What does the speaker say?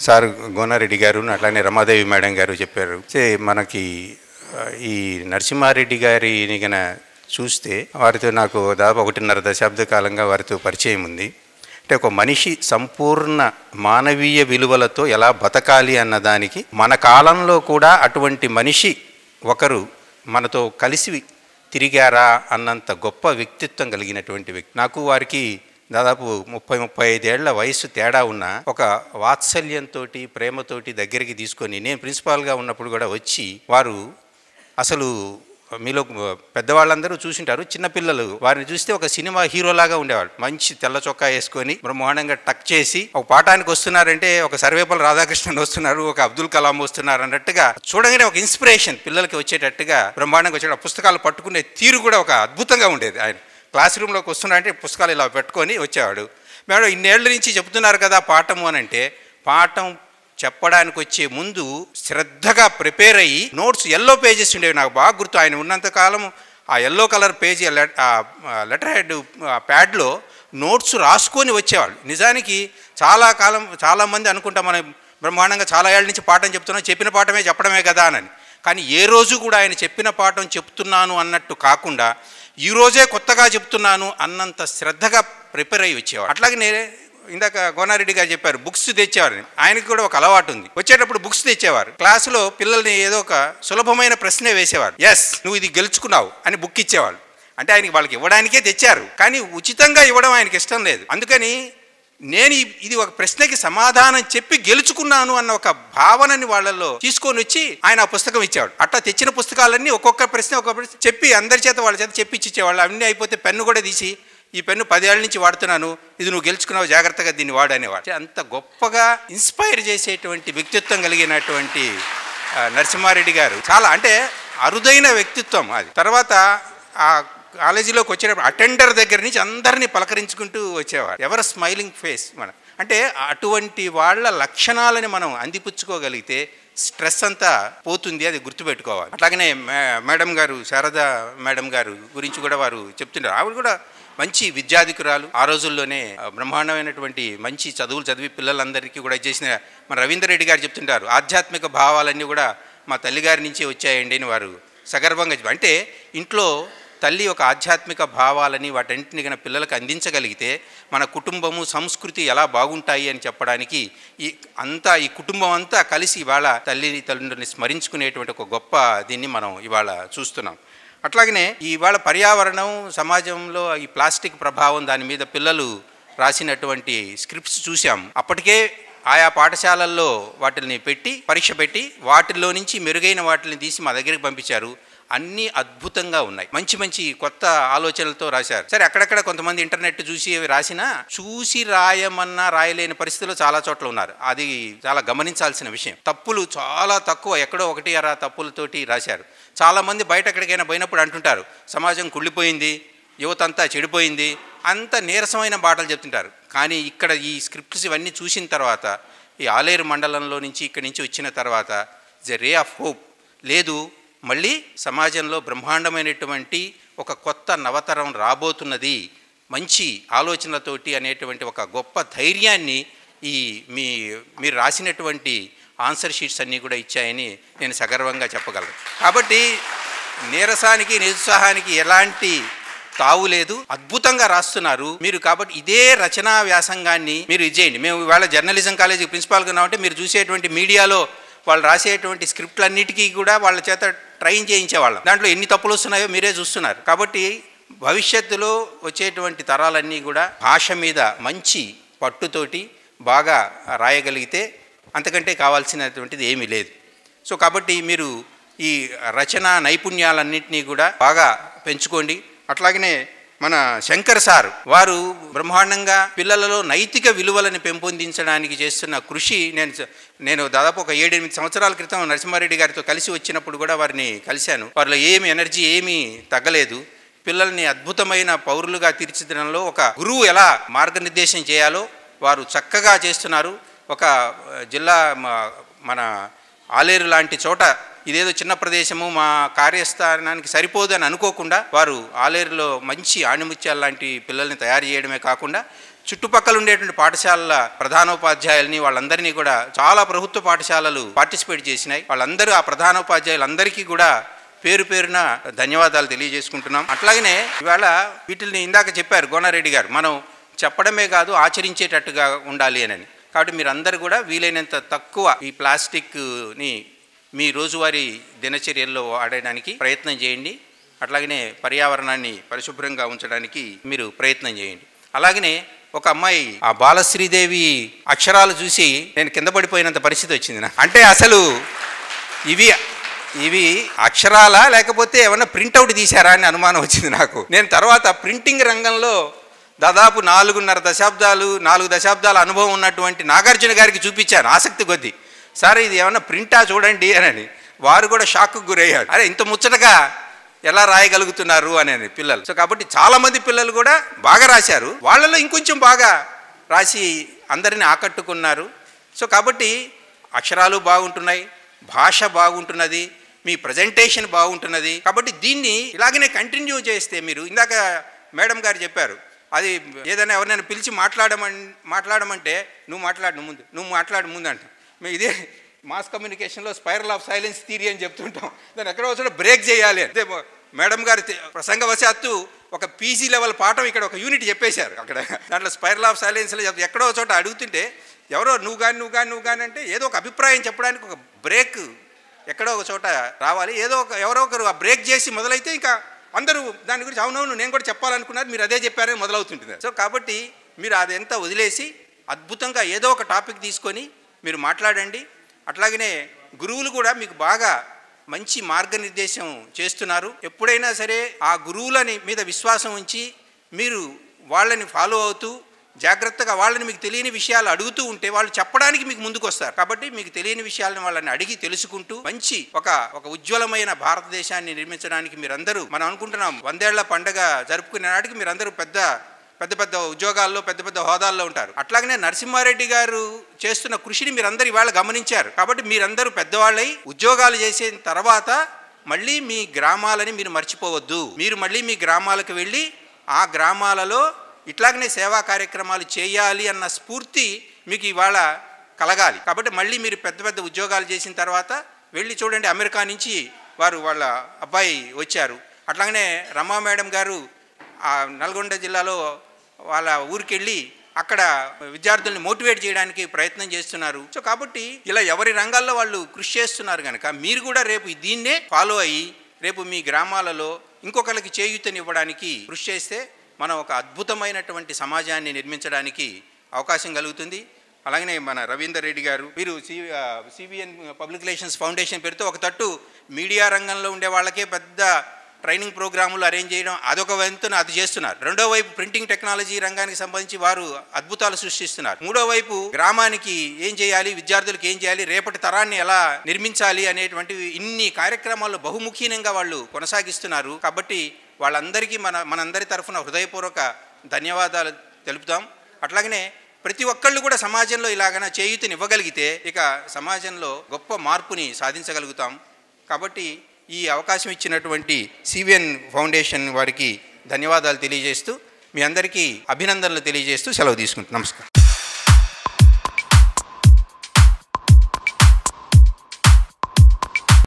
Sir Gonareddy గారు అట్లానే Ramadevi madam గారు చెప్పారు. మనకి ఈ నరసింహారెడ్డి గారిని గన చూస్తే వారితో నాకు దాదాపు 1.5 దశాబ్ద కాలంగా వారితో పరిచయం ఉంది. అంటే ఒక మనిషి సంపూర్ణ మానవీయ విలువలతో ఎలా బతకాలి అన్నదానికి మన కాలంలో కూడా అటువంటి మనిషి ఒకరు మనతో కలిసి తిరిగారా అన్నంత గొప్ప వ్యక్తిత్వం కలిగినటువంటి వ్యక్తి. నాకు వారికి దాదాపు 30-35 ఏళ్ల వయసు తేడా ఉన్న ఒక వాత్సల్యంతో ప్రేమతోటి దగ్గరికి తీసుకొని నేను ప్రిన్సిపాల్గా ఉన్నప్పుడు కూడా వచ్చి వారు అసలు మీలో పెద్దవాళ్ళందరూ చూసింటారు, చిన్నపిల్లలు వారిని చూస్తే ఒక సినిమా హీరోలాగా ఉండేవాళ్ళు. మంచి తెల్ల చొక్కా వేసుకొని బ్రహ్మాండంగా టక్ చేసి ఒక పాఠానికి వస్తున్నారంటే ఒక సర్వేపల్లి రాధాకృష్ణన్ వస్తున్నారు, ఒక అబ్దుల్ కలాం వస్తున్నారు అన్నట్టుగా చూడగానే ఒక ఇన్స్పిరేషన్ పిల్లలకి వచ్చేటట్టుగా బ్రహ్మాండంగా వచ్చేట పుస్తకాలు పట్టుకునే తీరు కూడా ఒక అద్భుతంగా ఉండేది. ఆయన క్లాస్ రూమ్లోకి వస్తున్నారంటే పుస్తకాలు ఇలా పెట్టుకొని వచ్చేవాడు. మేడం ఇన్నేళ్ల నుంచి చెబుతున్నారు కదా పాఠము అని అంటే, పాఠం చెప్పడానికి వచ్చే ముందు శ్రద్ధగా ప్రిపేర్ అయ్యి నోట్స్ ఎల్లో పేజెస్ ఉండేవి. నాకు బాగా గుర్తు, ఆయన ఉన్నంతకాలం ఆ yellow colour page letter head ప్యాడ్లో నోట్స్ రాసుకొని వచ్చేవాళ్ళు. నిజానికి చాలామంది అనుకుంటాం మనం బ్రహ్మాండంగా చాలా ఏళ్ళ నుంచి పాఠం చెప్తున్నాం, చెప్పిన పాఠమే చెప్పడమే కదా అని. కానీ ఏ రోజు కూడా ఆయన చెప్పిన పాఠం చెప్తున్నాను అన్నట్టు కాకుండా ఈరోజే కొత్తగా చెప్తున్నాను అన్నంత శ్రద్ధగా ప్రిపేర్ అయ్యి వచ్చేవాడు. అట్లాగే నేనే ఇందాక గోనారెడ్డి గారు చెప్పారు బుక్స్ తెచ్చేవారు. ఆయనకి కూడా ఒక అలవాటు ఉంది, వచ్చేటప్పుడు బుక్స్ తెచ్చేవారు. క్లాసులో పిల్లల్ని ఏదో ఒక సులభమైన ప్రశ్నే వేసేవారు. ఎస్ నువ్వు ఇది గెలుచుకున్నావు అని బుక్ ఇచ్చేవాళ్ళు. అంటే ఆయనకి వాళ్ళకి ఇవ్వడానికే తెచ్చారు, కానీ ఉచితంగా ఇవ్వడం ఆయనకి ఇష్టం లేదు. అందుకని నేను ఇది ఒక ప్రశ్నకి సమాధానం చెప్పి గెలుచుకున్నాను అన్న ఒక భావనని వాళ్ళల్లో తీసుకొని వచ్చి ఆయన ఆ పుస్తకం ఇచ్చేవాడు. అట్లా తెచ్చిన పుస్తకాలన్నీ ఒక్కొక్క ప్రశ్న చెప్పి అందరి చేత వాళ్ళ చేత చెప్పించేవాళ్ళు. అవన్నీ అయిపోతే పెన్ను కూడా తీసి ఈ పెన్ను 10 ఏళ్ల నుంచి వాడుతున్నాను, ఇది నువ్వు గెలుచుకున్నావు, జాగ్రత్తగా దీన్ని వాడు అనేవాడు. అంత గొప్పగా ఇన్స్పైర్ చేసేటువంటి వ్యక్తిత్వం కలిగినటువంటి నరసింహారెడ్డి గారు చాలా అంటే అరుదైన వ్యక్తిత్వం అది. తర్వాత ఆ కాలేజీలోకి వచ్చేటప్పుడు అటెండర్ దగ్గర నుంచి అందరినీ పలకరించుకుంటూ వచ్చేవాడు. ఎవరు స్మైలింగ్ ఫేస్ అంటే అటువంటి వాళ్ళ లక్షణాలని మనం అందిపుచ్చుకోగలిగితే స్ట్రెస్ అంతా పోతుంది, అది గుర్తుపెట్టుకోవాలి. అట్లాగనే మేడం గారు శారదా మేడం గారు గురించి కూడా వారు చెప్తుంటారు. ఆవిడ కూడా మంచి విద్యాధికురాలు. ఆ రోజుల్లోనే బ్రహ్మాండమైనటువంటి మంచి చదువులు చదివి పిల్లలందరికీ కూడా చేసిన మన రవీందర్ రెడ్డి గారు చెప్తుంటారు, ఆధ్యాత్మిక భావాలన్నీ కూడా మా తల్లిగారి నుంచే వచ్చాయండి అని వారు సగర్వంగా అంటే ఇంట్లో తల్లి ఒక ఆధ్యాత్మిక భావాలని వాటన్నింటిని కన్నా పిల్లలకు అందించగలిగితే మన కుటుంబము సంస్కృతి ఎలా బాగుంటాయి అని చెప్పడానికి ఈ కుటుంబం అంతా కలిసి ఇవాళ తల్లిదండ్రులని స్మరించుకునేటువంటి ఒక గొప్ప దీన్ని మనం ఇవాళ చూస్తున్నాం. అట్లాగనే ఇవాళ పర్యావరణం సమాజంలో ఈ ప్లాస్టిక్ ప్రభావం దాని మీద పిల్లలు రాసినటువంటి స్క్రిప్ట్స్ చూసాం. అప్పటికే ఆయా పాఠశాలల్లో వాటిని పరీక్ష పెట్టి వాటిల్లో నుంచి మెరుగైన వాటిని తీసి మా దగ్గరికి పంపించారు. అన్నీ అద్భుతంగా ఉన్నాయి, మంచి మంచి కొత్త ఆలోచనలతో రాశారు. సరే అక్కడక్కడ కొంతమంది ఇంటర్నెట్ చూసి చూసి రాయమన్నా రాయలేని పరిస్థితుల్లో చాలా చోట్ల ఉన్నారు. అది చాలా గమనించాల్సిన విషయం. తప్పులు చాలా తక్కువ, ఎక్కడో 1-2 తప్పులతోటి రాశారు. చాలామంది బయట ఎక్కడికైనా పోయినప్పుడు అంటుంటారు సమాజం కుళ్ళిపోయింది, యువత అంతా చెడిపోయింది, అంత నీరసమైన మాటలు చెప్తుంటారు. కానీ ఇక్కడ ఈ స్క్రిప్ట్స్ ఇవన్నీ చూసిన తర్వాత ఈ ఆలేరు మండలంలో నుంచి ఇక్కడి నుంచి వచ్చిన తర్వాత it's a ray of hope. లేదు మళ్ళీ సమాజంలో బ్రహ్మాండమైనటువంటి ఒక కొత్త నవతరం రాబోతున్నది మంచి ఆలోచనలతోటి అనేటువంటి ఒక గొప్ప ధైర్యాన్ని మీరు రాసినటువంటి ఆన్సర్ షీట్స్ అన్నీ కూడా ఇచ్చాయని నేను సగర్వంగా చెప్పగలను. కాబట్టి నీరసానికి నిరుత్సాహానికి ఎలాంటి తావు లేదు, అద్భుతంగా రాస్తున్నారు మీరు. కాబట్టి ఇదే రచనా వ్యాసంగాన్ని మీరు ఇచ్చేయండి. మేము ఇవాళ జర్నలిజం కాలేజీ ప్రిన్సిపాల్గా ఉన్నామంటే మీరు చూసేటువంటి మీడియాలో వాళ్ళు రాసేటువంటి స్క్రిప్ట్లన్నిటికీ కూడా వాళ్ళ చేత ట్రైన్ చేయించేవాళ్ళం. దాంట్లో ఎన్ని తప్పులు వస్తున్నాయో మీరే చూస్తున్నారు. కాబట్టి భవిష్యత్తులో వచ్చేటువంటి తరాలన్నీ కూడా భాష మీద మంచి పట్టుతోటి బాగా రాయగలిగితే అంతకంటే కావాల్సినటువంటిది ఏమీ లేదు. సో కాబట్టి మీరు ఈ రచనా నైపుణ్యాలన్నింటినీ కూడా బాగా పెంచుకోండి. అట్లాగనే మన శంకర్ సార్ వారు బ్రహ్మాండంగా పిల్లలలో నైతిక విలువలను పెంపొందించడానికి చేస్తున్న కృషి నేను దాదాపు ఒక 7-8 సంవత్సరాల క్రితం నరసింహారెడ్డి గారితో కలిసి వచ్చినప్పుడు కూడా వారిని కలిశాను. వారిలో ఎనర్జీ ఏమీ తగ్గలేదు. పిల్లల్ని అద్భుతమైన పౌరులుగా తీర్చిదిద్దడంలో ఒక గురువు ఎలా మార్గనిర్దేశం చేయాలో వారు చక్కగా చేస్తున్నారు. ఒక జిల్లా మన ఆలేరు లాంటి చోట ఇదేదో చిన్న ప్రదేశము మా కార్యస్థానానికి సరిపోదని అనుకోకుండా వారు ఆలేరులో మంచి ఆణిముత్యాల లాంటి పిల్లల్ని తయారు చేయడమే కాకుండా చుట్టుపక్కల ఉండేటువంటి పాఠశాలల ప్రధానోపాధ్యాయుల్ని వాళ్ళందరినీ కూడా చాలా ప్రభుత్వ పాఠశాలలు పార్టిసిపేట్ చేసినాయి. వాళ్ళందరూ ఆ ప్రధానోపాధ్యాయులందరికీ కూడా పేరు పేరున ధన్యవాదాలు తెలియజేసుకుంటున్నాం. అట్లాగనే ఇవాళ వీటిని ఇందాక చెప్పారు గోనారెడ్డి గారు, మనం చెప్పడమే కాదు ఆచరించేటట్టుగా ఉండాలి అని. కాబట్టి మీరందరూ కూడా వీలైనంత తక్కువ ఈ ప్లాస్టిక్ని మీ రోజువారీ దినచర్యల్లో వాడడానికి ప్రయత్నం చేయండి. అట్లాగనే పర్యావరణాన్ని పరిశుభ్రంగా ఉంచడానికి మీరు ప్రయత్నం చేయండి. అలాగనే ఒక అమ్మాయి ఆ బాలశ్రీదేవి అక్షరాలు చూసి నేను కింద పడిపోయినంత పరిస్థితి వచ్చింది నాకు. అంటే అసలు ఇవి అక్షరాలా లేకపోతే ఏమన్నా ప్రింట్అవుట్ తీశారా అని అనుమానం వచ్చింది నాకు. నేను తర్వాత ప్రింటింగ్ రంగంలో దాదాపు 4 దశాబ్దాల అనుభవం ఉన్నటువంటి నాగార్జున గారికి చూపించాను ఆసక్తి కొద్దీ. సార్ ఇది ఏమన్నా ప్రింటా చూడండి అని. వారు కూడా షాక్కు గురయ్యారు. అరే ఇంత ముచ్చటగా ఎలా రాయగలుగుతున్నారు అనేది పిల్లలు. సో కాబట్టి చాలామంది పిల్లలు కూడా బాగా రాశారు, వాళ్ళలో ఇంకొంచెం బాగా రాసి అందరిని ఆకట్టుకున్నారు. సో కాబట్టి అక్షరాలు బాగుంటున్నాయి, భాష బాగుంటున్నది, మీ ప్రజెంటేషన్ బాగుంటున్నది. కాబట్టి దీన్ని ఇలాగనే కంటిన్యూ చేస్తే మీరు ఇందాక మేడం గారు చెప్పారు, అది ఏదైనా ఎవరినైనా పిలిచి మాట్లాడమంటే నువ్వు మాట్లాడు ముందు అంట. ఇదే మాస్ కమ్యూనికేషన్లో స్పైరల్ ఆఫ్ సైలెన్స్ థియరీ అని చెప్తుంటాం. దాన్ని ఎక్కడో చోట బ్రేక్ చేయాలి. అదే మేడం గారు ప్రసంగవశాత్తు ఒక పీజీ లెవెల్ పాఠం ఇక్కడ ఒక యూనిట్ చెప్పేశారు. అక్కడ దాంట్లో స్పైరల్ ఆఫ్ సైలెన్స్లో ఎక్కడో చోట అడుగుతుంటే ఎవరో నువ్వు కానీ అంటే ఏదో ఒక అభిప్రాయం చెప్పడానికి ఒక బ్రేక్ ఎక్కడో ఒక చోట రావాలి. ఎవరో ఒకరు ఆ బ్రేక్ చేసి మొదలైతే ఇంకా అందరూ దాని గురించి అవునవును నేను కూడా చెప్పాలనుకున్నారు, మీరు అదే చెప్పారని మొదలవుతుంటుంది. సో కాబట్టి మీరు అదంతా వదిలేసి అద్భుతంగా ఏదో ఒక టాపిక్ తీసుకొని మీరు మాట్లాడండి. అట్లాగనే గురువులు కూడా మీకు బాగా మంచి మార్గనిర్దేశం చేస్తున్నారు. ఎప్పుడైనా సరే ఆ గురువులని మీద విశ్వాసం ఉంచి మీరు వాళ్ళని ఫాలో అవుతూ జాగ్రత్తగా వాళ్ళని మీకు తెలియని విషయాలు అడుగుతూ ఉంటే వాళ్ళు చెప్పడానికి మీకు ముందుకు వస్తారు. కాబట్టి మీకు తెలియని విషయాలను వాళ్ళని అడిగి తెలుసుకుంటూ మంచి ఒక ఉజ్వలమైన భారతదేశాన్ని నిర్మించడానికి మీరందరూ మనం అనుకుంటున్నాం 100 ఏళ్ల పండుగ జరుపుకునే నాటికి మీరందరూ పెద్ద ఉద్యోగాల్లో పెద్ద హోదాల్లో ఉంటారు. అట్లాగనే నరసింహారెడ్డి గారు చేస్తున్న కృషిని మీరందరూ ఇవాళ గమనించారు. కాబట్టి మీరందరూ పెద్దవాళ్ళై ఉద్యోగాలు చేసిన తర్వాత మళ్ళీ మీ గ్రామాలని మీరు మర్చిపోవద్దు. మీరు మళ్ళీ మీ గ్రామాలకు వెళ్ళి ఆ గ్రామాలలో ఇట్లాగనే సేవా కార్యక్రమాలు చేయాలి అన్న స్ఫూర్తి మీకు ఇవాళ కలగాలి. కాబట్టి మళ్ళీ మీరు పెద్ద ఉద్యోగాలు చేసిన తర్వాత వెళ్ళి చూడండి, అమెరికా నుంచి వాళ్ళ అబ్బాయి వచ్చారు. అట్లాగనే రమా మేడం గారు నల్గొండ జిల్లాలో వాళ్ళ ఊరికి వెళ్ళి అక్కడ విద్యార్థుల్ని మోటివేట్ చేయడానికి ప్రయత్నం చేస్తున్నారు. సో కాబట్టి ఇలా ఎవరి రంగాల్లో వాళ్ళు కృషి చేస్తున్నారు కనుక మీరు కూడా రేపు దీన్నే ఫాలో అయ్యి రేపు మీ గ్రామాలలో ఇంకొకరికి చేయూతనివ్వడానికి కృషి చేస్తే మనం ఒక అద్భుతమైనటువంటి సమాజాన్ని నిర్మించడానికి అవకాశం కలుగుతుంది. అలాగనే మన రవీందర్ రెడ్డి గారు వీరు సివిఎన్ పబ్లిక్ రిలేషన్స్ ఫౌండేషన్ పేరుతో ఒక తట్టు మీడియా రంగంలో ఉండే వాళ్ళకే పెద్ద ట్రైనింగ్ ప్రోగ్రాములు అరేంజ్ చేయడం అదొక వంతున అది చేస్తున్నారు. రెండో వైపు ప్రింటింగ్ టెక్నాలజీ రంగానికి సంబంధించి వారు అద్భుతాలు సృష్టిస్తున్నారు. మూడో వైపు గ్రామానికి ఏం చేయాలి, విద్యార్థులకు ఏం చేయాలి, రేపటి తరాన్ని ఎలా నిర్మించాలి అనేటువంటి ఇన్ని కార్యక్రమాల్లో బహుముఖీనంగా వాళ్ళు కొనసాగిస్తున్నారు. కాబట్టి వాళ్ళందరికీ మనందరి తరఫున హృదయపూర్వక ధన్యవాదాలు తెలుపుతాం. అట్లాగనే ప్రతి ఒక్కళ్ళు కూడా సమాజంలో ఇలాగైనా చేయూతనివ్వగలిగితే ఇక సమాజంలో గొప్ప మార్పుని సాధించగలుగుతాం. కాబట్టి ఈ అవకాశం ఇచ్చినటువంటి సివిఎన్ ఫౌండేషన్ వారికి ధన్యవాదాలు తెలియజేస్తూ మీ అందరికీ అభినందనలు తెలియజేస్తూ సెలవు తీసుకుంటున్నాం. నమస్కారం.